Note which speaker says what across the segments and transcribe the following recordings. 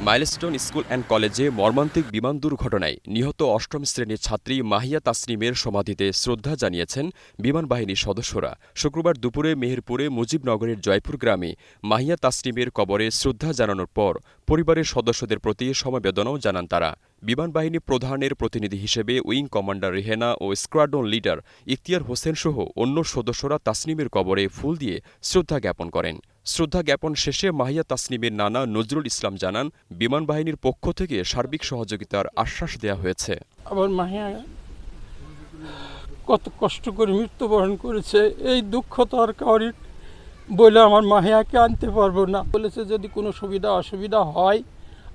Speaker 1: Milestone school and কলেজে মর্মান্তিক বিমান দুর্ঘটনায় নিহত অষ্টম শ্রেণীর ছাত্রী মাহিয়া তাসনিমের সমাধিতে শ্রদ্ধা জানিয়েছেন বিমান বাহিনীর সদস্যরা। শুক্রবার দুপুরে মেহেরপুরে মুজিবনগরের জয়পুর গ্রামে মাহিয়া তাসনিমের কবরে শ্রদ্ধা জানানোর পর পরিবারের সদস্যদের প্রতি সমবেদনাও জানান তারা। বিমান বাহিনী প্রধানের প্রতিনিধি হিসেবে উইং কমান্ডার রেহেনা ও স্কোয়াড্রন লিডার ইখতিয়ার হোসেন সহ অন্য সদস্যরা তাসনিমের কবরে ফুল দিয়ে শ্রদ্ধা জ্ঞাপন করেন। শ্রদ্ধা জ্ঞাপন শেষে মাহিয়া তাসনিমের নানা নজরুল ইসলাম জানান, বিমান বাহিনীর পক্ষ থেকে সার্বিক সহযোগিতার আশ্বাস দেওয়া হয়েছে।
Speaker 2: আবার মাহিয়া কত কষ্ট করে মৃত্যুবরণ করেছে, এই দুঃখ তো আর কাউরি বলে আমার মাহিয়াকে আনতে পারবো না। বলেছে যদি কোনো সুবিধা অসুবিধা হয়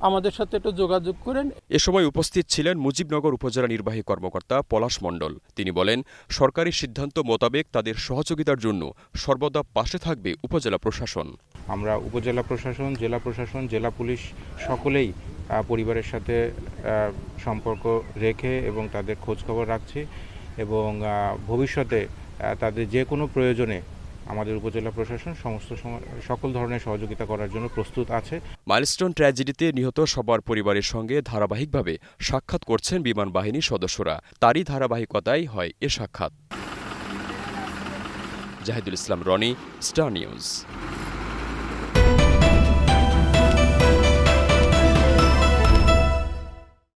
Speaker 2: আমাদের সাথে একটু যোগাযোগ করেন।
Speaker 1: এ সময় উপস্থিত ছিলেন মুজিবনগর উপজেলা নির্বাহী কর্মকর্তা পলাশ মণ্ডল। তিনি বলেন, সরকারি সিদ্ধান্ত মোতাবেক তাদের সহযোগিতার জন্য সর্বদা পাশে থাকবে উপজেলা প্রশাসন।
Speaker 3: আমরা উপজেলা প্রশাসন, জেলা প্রশাসন, জেলা পুলিশ সকলেই পরিবারের সাথে সম্পর্ক রেখে এবং তাদের খোঁজখবর রাখছি এবং ভবিষ্যতে তাদের যে কোনো প্রয়োজনে আমাদের উপজেলা প্রশাসন সকল ধরনের সহযোগিতা করার জন্য প্রস্তুত আছে।
Speaker 1: মাইলস্টোন ট্র্যাজেডিতে নিহত সবার পরিবারের সঙ্গে ধারাবাহিকভাবে সাক্ষাৎ করছেন বিমান বাহিনীর সদস্যরা। তারই ধারাবাহিকতায় হয় এ সাক্ষাৎ। জাহিদুল ইসলাম রনি, স্টার নিউজ।